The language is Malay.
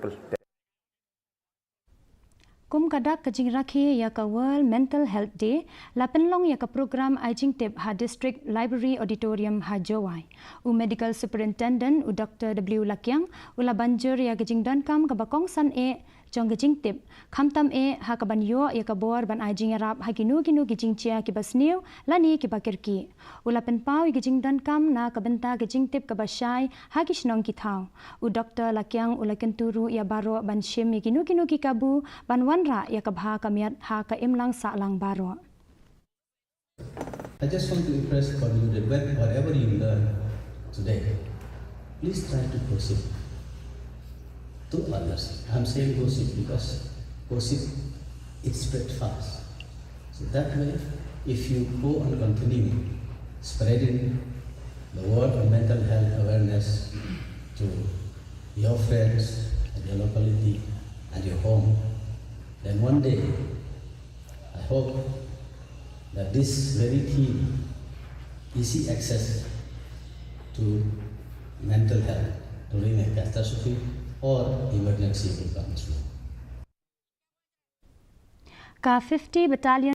people. Kum kadak ke Jingrakhe ya ka World Mental Health Day, la penlong ya ka program Ajing Tip ha District Library Auditorium ha Jowai. U Medical Superintendent u Dr. W. Lakyang u la banjur ya gejing dankam ka bakong san jong gejing tip. Kamtam ha ka banyo ya ka bor ban Ajing Arab ha ginu gejing chia ki basniu lani ki bakirki. U la penpau gejing dankam na ka benta gejing tip ka basyai ha ki shnong ki thau. U Dr. Lakyang u la kenturu ya baro ban shim ya ginu ki kabu ban wanra ya kabha kamiat ha ka imlang sa lang baro. I just want to impress upon you that whatever you learn today, please try to gossip to others. I'm saying gossip because gossip it spread fast. So that way, if you go on continue spreading the word of mental health awareness to your friends at your locality and your home, then one day, I hope that this very key, easy access to mental health during a catastrophe or emergency will come through. Ka 50 battalion